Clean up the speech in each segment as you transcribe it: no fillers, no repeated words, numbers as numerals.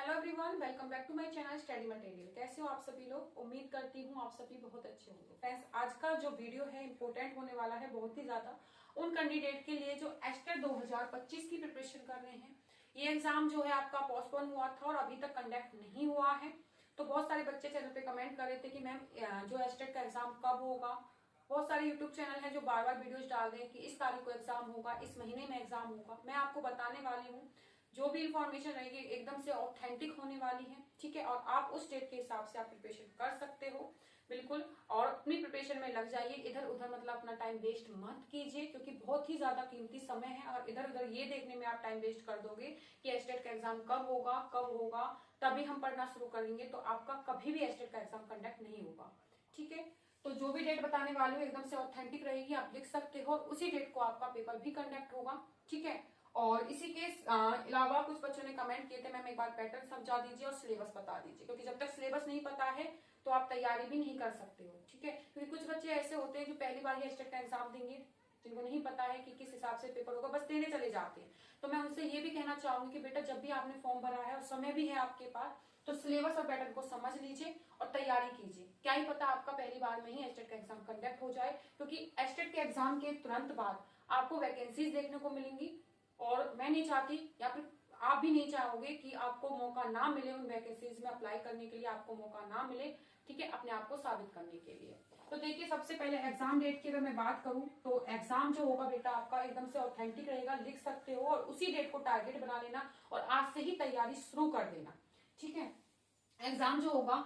Hello everyone, welcome back to my channel study material. कैसे हो आप सभी लोग? उम्मीद करती हूँ आप सभी बहुत अच्छे होंगे। फ्रेंड्स, आज का जो वीडियो है इंपॉर्टेंट होने वाला है बहुत ही ज्यादा उन कैंडिडेट के लिए जो एस्टेट 2025 की प्रिपरेशन कर रहे हैं। ये एग्जाम जो है आपका पोस्टपोन हुआ था और अभी तक कंडक्ट नहीं हुआ है। तो बहुत सारे बच्चे चैनल पे कमेंट कर रहे थे कि मैम जो एस्टेट का एग्जाम कब होगा। बहुत सारे यूट्यूब चैनल हैं जो बार बार वीडियोज डाल रहे हैं कि इस तारीख को एग्जाम होगा, इस महीने में एग्जाम होगा। मैं आपको बताने वाली हूँ जो भी इंफॉर्मेशन रहेगी एकदम से ऑथेंटिक होने वाली है, ठीक है। और आप उस डेट के हिसाब से आप प्रिपरेशन कर सकते हो बिल्कुल, और अपनी प्रिपरेशन में लग जाइए। इधर उधर मतलब अपना टाइम वेस्ट मत कीजिए, क्योंकि बहुत ही ज्यादा कीमती समय है। और इधर उधर ये देखने में आप टाइम वेस्ट कर दोगे कि एस्टेट का एग्जाम कब होगा तभी हम पढ़ना शुरू करेंगे, तो आपका कभी भी एस्टेट का एग्जाम कंडक्ट नहीं होगा, ठीक है। तो जो भी डेट बताने वाली हूँ एकदम से ऑथेंटिक रहेगी, आप लिख सकते हो। उसी डेट को आपका पेपर भी कंडक्ट होगा, ठीक है। और इसी के अलावा कुछ बच्चों ने कमेंट किए थे मैम एक बार पैटर्न समझा दीजिए और सिलेबस बता दीजिए, क्योंकि जब तक सिलेबस नहीं पता है तो आप तैयारी भी नहीं कर सकते हो, ठीक है। क्योंकि कुछ बच्चे ऐसे होते हैं जो पहली बार ही एस्टेट का एग्जाम देंगे, जिनको नहीं पता है कि किस हिसाब से पेपर होगा, बस देने चले जाते हैं। तो मैं उनसे ये भी कहना चाहूंगी कि बेटा जब भी आपने फॉर्म भरा है और समय भी है आपके पास, तो सिलेबस और पैटर्न को समझ लीजिए और तैयारी कीजिए। क्या ही पता आपका पहली बार में ही एस्टेट का एग्जाम कंडक्ट हो जाए, क्योंकि एस्टेट के एग्जाम के तुरंत बाद आपको वैकेंसीज देखने को मिलेंगी। और मैं नहीं चाहती, या फिर आप भी नहीं चाहोगे कि आपको मौका ना मिले उन वैकेंसीज में अप्लाई करने के लिए, आपको मौका ना मिले, ठीक है, अपने आप को साबित करने के लिए। तो देखिए, सबसे पहले एग्जाम डेट की अगर मैं बात करूं तो एग्जाम जो होगा बेटा आपका एकदम से ऑथेंटिक रहेगा, लिख सकते हो। और उसी डेट को टारगेट बना लेना और आज से ही तैयारी शुरू कर देना, ठीक है। एग्जाम जो होगा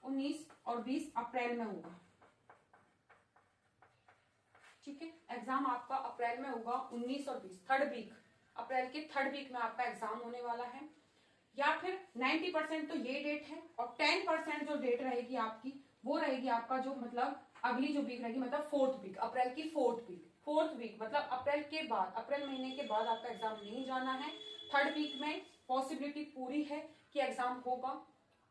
19 और 20 अप्रैल में होगा, ठीक है। एग्जाम आपका अप्रैल में होगा 19 और 20, थर्ड वीक, अप्रैल के थर्ड वीक में आपका एग्जाम होने वाला है। या फिर 90% तो ये डेट है, और 10% जो डेट रहेगी आपकी वो रहेगी आपका जो मतलब अगली जो वीक रहेगी, मतलब फोर्थ वीक, अप्रैल की फोर्थ वीक मतलब अप्रैल के बाद, अप्रैल महीने के बाद आपका एग्जाम नहीं जाना है। थर्ड वीक में पॉसिबिलिटी पूरी है कि एग्जाम होगा।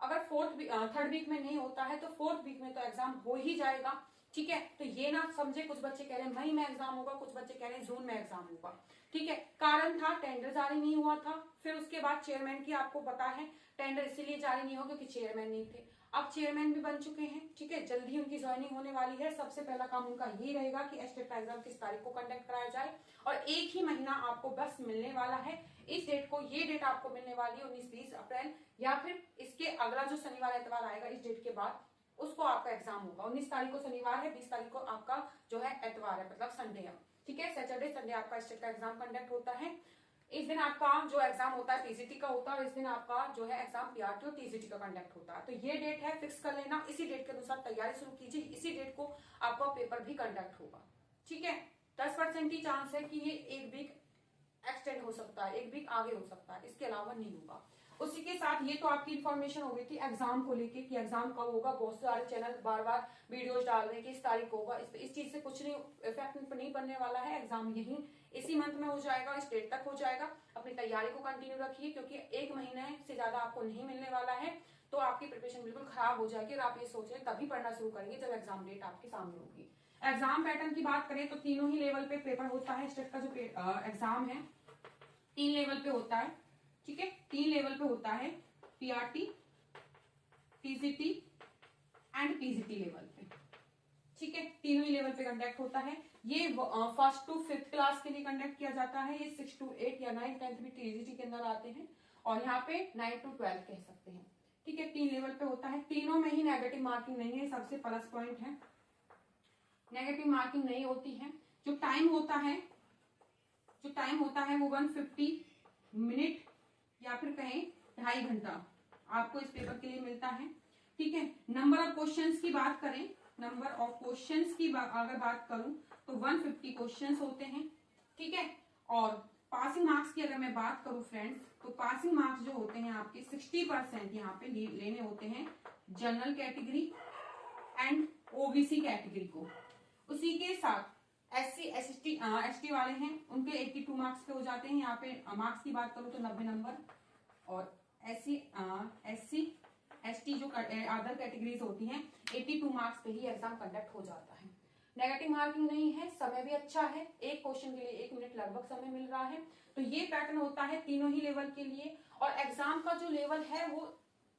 अगर थर्ड वीक में नहीं होता है तो फोर्थ वीक में तो एग्जाम हो ही जाएगा, ठीक है। तो ये ना समझे, कुछ बच्चे कह रहे हैं मई में एग्जाम होगा, कुछ बच्चे कह रहे हैं जून में एग्जाम होगा, ठीक है। कारण था टेंडर जारी नहीं हुआ था, फिर उसके बाद चेयरमैन की आपको पता है टेंडर इसीलिए जारी नहीं हुआ क्योंकि चेयरमैन नहीं थे। अब चेयरमैन भी बन चुके हैं, ठीक है, जल्दी ही उनकी ज्वाइनिंग होने वाली है। सबसे पहला काम उनका यही रहेगा कि एस्टेट का एग्जाम किस तारीख को कंडक्ट कराया जाए, और एक ही महीना आपको बस मिलने वाला है। इस डेट को, ये डेट आपको मिलने वाली है 19-20 अप्रैल, या फिर इसके अगला जो शनिवार एतवार आएगा इस डेट के बाद उसको आपका एग्जाम होगा। 19 तारीख को शनिवार है, 20 तारीख को आपका जो है एतवार है, मतलब संडे है, ठीक है। सैटरडे संडे आपका स्टेट का एग्जाम कंडक्ट होता है। इस दिन आपका जो एग्जाम होता है पीसीटी का होता है, और इस दिन आपका जो है एग्जाम पीआरटी और टीजीटी का कंडक्ट होता है। तो ये डेट है, फिक्स कर लेना, इसी डेट के अनुसार तैयारी शुरू कीजिए। इसी डेट को आपका पेपर भी कंडक्ट होगा, ठीक है। 10% ही चांस है कि ये एक वीक एक्सटेंड हो सकता है, एक वीक आगे हो सकता है, इसके अलावा नहीं होगा। उसी के साथ ये तो आपकी इन्फॉर्मेशन हो गई थी एग्जाम को लेके कि एग्जाम कब होगा। बहुत सारे चैनल बार बार वीडियोस डाल रहे हैं कि इस तारीख को होगा। इस चीज से कुछ नहीं इफेक्ट नहीं पड़ने वाला है। एग्जाम यही इसी मंथ में हो जाएगा, इस डेट तक हो जाएगा। अपनी तैयारी को कंटिन्यू रखिए, क्योंकि एक महीने से ज्यादा आपको नहीं मिलने वाला है, तो आपकी प्रिपरेशन बिल्कुल खराब हो जाएगी। और आप ये सोच रहे तभी पढ़ना शुरू करेंगे जब एग्जाम डेट आपके सामने होगी। एग्जाम पैटर्न की बात करें तो तीनों ही लेवल पे पेपर होता है। स्टेट का जो एग्जाम है 3 लेवल पे होता है, ठीक है। 3 लेवल पे होता है, PRT, TGT and PGT level पे, ठीक है। तीनों ही लेवल पे कंडक्ट होता है। ये फर्स्ट टू फिफ्थ क्लास के लिए कंडक्ट किया जाता है। ये 6 to 8 या 9, 10th भी टीजीटी के अंदर आते हैं, और यहाँ पे 9 to 12 कह सकते हैं, ठीक है। 3 लेवल पे होता है। तीनों में ही नेगेटिव मार्किंग नहीं है, सबसे प्लस पॉइंट है, नेगेटिव मार्किंग नहीं होती है। जो टाइम होता है वो 150 मिनट या फिर कहें 2.5 घंटा आपको इस पेपर के लिए मिलता है, ठीक है। नंबर ऑफ क्वेश्चंस की बात करें, नंबर ऑफ क्वेश्चंस की अगर बात करूं तो 150 क्वेश्चंस होते हैं, ठीक है। और पासिंग मार्क्स की अगर मैं बात करूं फ्रेंड्स, तो पासिंग मार्क्स जो होते हैं आपके 60% यहाँ पे लेने होते हैं general category and OBC category को। उसी के साथ एससी एसटी वाले हैं, उनके 82 मार्क्स पे हो जाते हैं। यहाँ पे मार्क्स की बात करूं तो 90 नंबर, और एससी एसटी जो अदर कैटेगरीज होती हैं 82 मार्क्स पे ही एग्जाम कंडक्ट हो जाता है, नेगेटिव मार्किंग नहीं है, समय भी अच्छा है, एक क्वेश्चन के लिए 1 मिनट लगभग समय मिल रहा है। तो ये पैटर्न होता है तीनों ही लेवल के लिए। और एग्जाम का जो लेवल है वो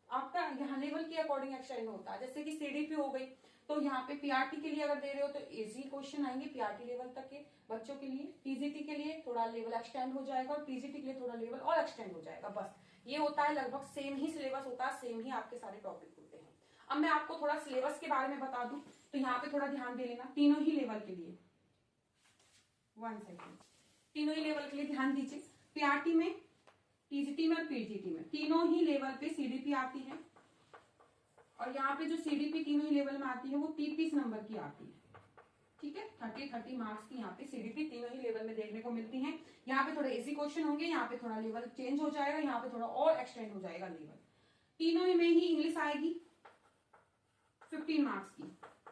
आपका यहाँ लेवल के अकॉर्डिंग एक्सटेंड होता है। जैसे कि सीडीपी हो गई, तो यहाँ पे पीआरटी के लिए अगर दे रहे हो तो इजी क्वेश्चन आएंगे पीआरटी लेवल तक के बच्चों के लिए। टीजीटी के लिए थोड़ा लेवल एक्सटेंड हो जाएगा और पीजीटी के लिए थोड़ा लेवल और एक्सटेंड हो जाएगा। बस ये होता है, लगभग सेम ही सिलेबस होता है, सेम ही आपके सारे टॉपिक होते हैं। अब मैं आपको थोड़ा सिलेबस के बारे में बता दूं, तो यहाँ पे थोड़ा ध्यान दे लेना तीनों ही लेवल के लिए। 1 सेकेंड, तीनों ही लेवल के लिए ध्यान दीजिए। पीआरटी में, टीजीटी में और पीजीटी में तीनों ही लेवल पे सीडीपी आती है। और यहाँ पे जो सीडीपी तीनों ही लेवल में आती है वो 30 नंबर की आती है। ठीक है, 30 मार्क्स की यहाँ पे सीडीपी तीनों ही लेवल में देखने को मिलती है। यहाँ पे थोड़े इजी क्वेश्चन होंगे, यहाँ पे थोड़ा लेवल चेंज हो जाएगा, यहाँ पे थोड़ा और एक्सटेंड हो जाएगा लेवल। तीनों में ही इंग्लिश आएगी 15 मार्क्स की,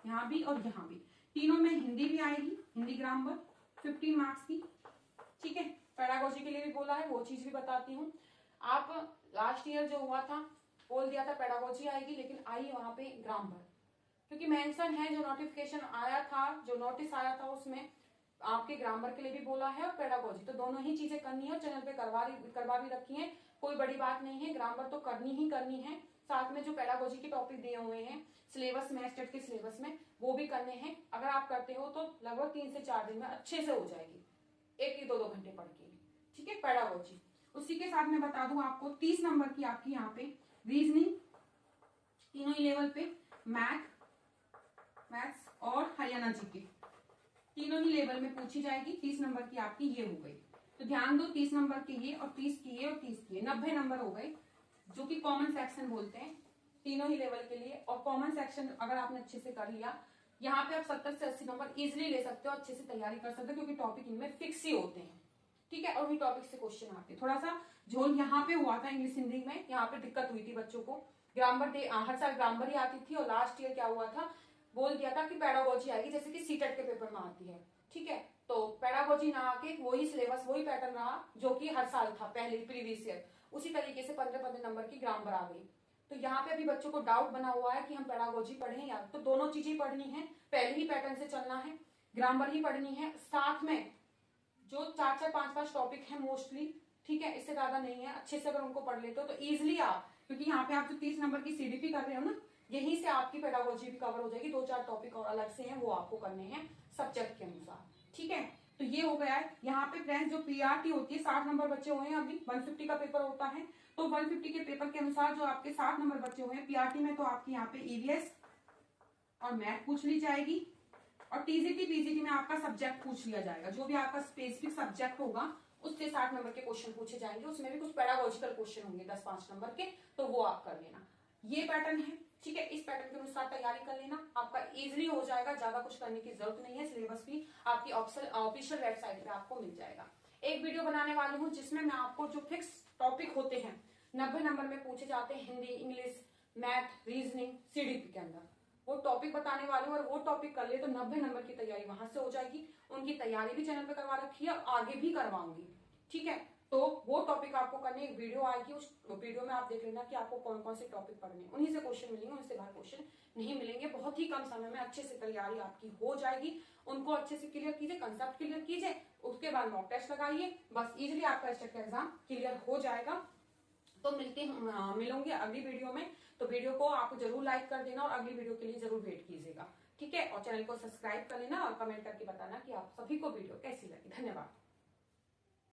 यहाँ भी और यहाँ भी। तीनों में हिंदी भी आएगी, हिंदी ग्रामर 15 मार्क्स की। ठीक है, पेडागोजी के लिए भी बोला है, वो चीज भी बताती हूँ। आप लास्ट ईयर जो हुआ था बोल दिया था पेडागोजी आएगी, लेकिन आई वहां पे ग्रामर, क्योंकि मेंशन है जो नोटिफिकेशन आया था, जो नोटिस आया था उसमें आपके ग्रामर के लिए भी बोला है और पेडागोजी, तो दोनों ही चीजें करनी है। चैनल पे करवा भी रखी है, कोई बड़ी बात नहीं है। ग्रामर तो करनी ही करनी है, साथ में जो पेडागोजी के टॉपिक दिए हुए हैं सिलेबस में, स्टेट के सिलेबस में, वो भी करने हैं। अगर आप करते हो तो लगभग 3 से 4 दिन में अच्छे से हो जाएगी, 1 या 2 घंटे पढ़ के। ठीक है, पेडागोजी। उसी के साथ मैं बता दूं आपको 30 नंबर की आपकी यहाँ पे रीजनिंग तीनों ही लेवल पे, मैथ्स और हरियाणा जीके तीनों ही लेवल में पूछी जाएगी। 30 नंबर की आपकी ये हो गई, तो ध्यान दो 30 नंबर के ये और 30 की ये और 30 की ये, 90 नंबर हो गए, जो कि कॉमन सेक्शन बोलते हैं तीनों ही लेवल के लिए। और कॉमन सेक्शन अगर आपने अच्छे से कर लिया, यहाँ पे आप 70 से 80 नंबर इजिली ले सकते हो, अच्छे से तैयारी कर सकते हो, क्योंकि टॉपिक इनमें फिक्स ही होते हैं। ठीक है, और उन्हीं टॉपिक से क्वेश्चन आते हैं। थोड़ा सा झोल यहाँ पे हुआ था इंग्लिश हिंदी में, यहाँ पे दिक्कत हुई थी बच्चों को। ग्रामर हर साल ग्रामर ही आती थी, और लास्ट ईयर क्या हुआ था, बोल दिया था कि पेडागोजी आएगी, जैसे कि सीटेट के पेपर में आती है। ठीक है, तो पेडागोजी ना आके वही सिलेबस, वही पैटर्न रहा जो कि हर साल था पहले प्रीवियस ईयर, उसी तरीके से 15-15 नंबर की ग्रामर आ गई। तो यहाँ पे अभी बच्चों को डाउट बना हुआ है कि हम पेडागोजी पढ़ें या, तो दोनों चीजें पढ़नी है, पहले ही पैटर्न से चलना है, ग्रामर ही पढ़नी है, साथ में जो 4-4, 5-5 टॉपिक है मोस्टली, ठीक है, इससे ज्यादा नहीं है, अच्छे से अगर उनको पढ़ लेते हो तो इजिली आप, क्योंकि यहाँ पे आप जो 30 नंबर की सीडीपी कर रहे हो ना, यहीं से आपकी पेडागोजी भी कवर हो जाएगी। 2-4 टॉपिक और अलग से हैं, वो आपको करने हैं सब्जेक्ट के अनुसार। ठीक है, तो ये हो गया है। यहाँ पे फ्रेंड्स जो पीआरटी होती है 60 नंबर बच्चे हुए हैं, अभी 150 का पेपर होता है, तो 150 के पेपर के अनुसार जो आपके 60 नंबर बच्चे हुए हैं पीआरटी में, तो आपकी यहाँ पे ईवीएस और मैथ पूछ ली जाएगी। और टीजीटी पीजीटी में आपका सब्जेक्ट पूछ लिया जाएगा, जो भी आपका स्पेसिफिक सब्जेक्ट होगा उससे 60 नंबर के क्वेश्चन पूछे जाएंगे। उसमें भी कुछ पेडागोजिकल क्वेश्चन होंगे 10-5 नंबर के, तो वो आप कर लेना। ये पैटर्न है। ठीक है, इस पैटर्न के अनुसार तैयारी कर लेना, आपका इजीली हो जाएगा, ज्यादा कुछ करने की जरूरत नहीं है। सिलेबस भी आपकी ऑफिशियल वेबसाइट पे आपको मिल जाएगा। एक वीडियो बनाने वाली हूँ जिसमें मैं आपको जो फिक्स टॉपिक होते हैं 90 नंबर में पूछे जाते हैं, Hindi, English, math, reasoning, CDP के अंदर, वो टॉपिक बताने वाली हूँ। और वो टॉपिक कर ले तो 90 नंबर की तैयारी वहां से हो जाएगी। उनकी तैयारी भी चैनल पे करवा रखी है और आगे भी करवाऊंगी। ठीक है, तो वो टॉपिक आपको करने, एक वीडियो आएगी, उस वीडियो में आप देख लेना कि आपको कौन कौन से टॉपिक पढ़ने हैं, उन्हीं से क्वेश्चन मिलेंगे, उनसे बाहर क्वेश्चन नहीं मिलेंगे। बहुत ही कम समय में अच्छे से तैयारी आपकी हो जाएगी। उनको अच्छे से क्लियर कीजिए, कंसेप्ट क्लियर कीजिए, उसके बाद मॉक टेस्ट लगाइए, बस इजिली आपका स्टेट का एग्जाम क्लियर हो जाएगा। तो मिलूंगी अगली वीडियो में, तो वीडियो को आप जरूर लाइक कर देना और अगली वीडियो के लिए जरूर वेट कीजिएगा। ठीक है, और चैनल को सब्सक्राइब कर लेना और कमेंट करके बताना कि आप सभी को वीडियो कैसी लगी। धन्यवाद।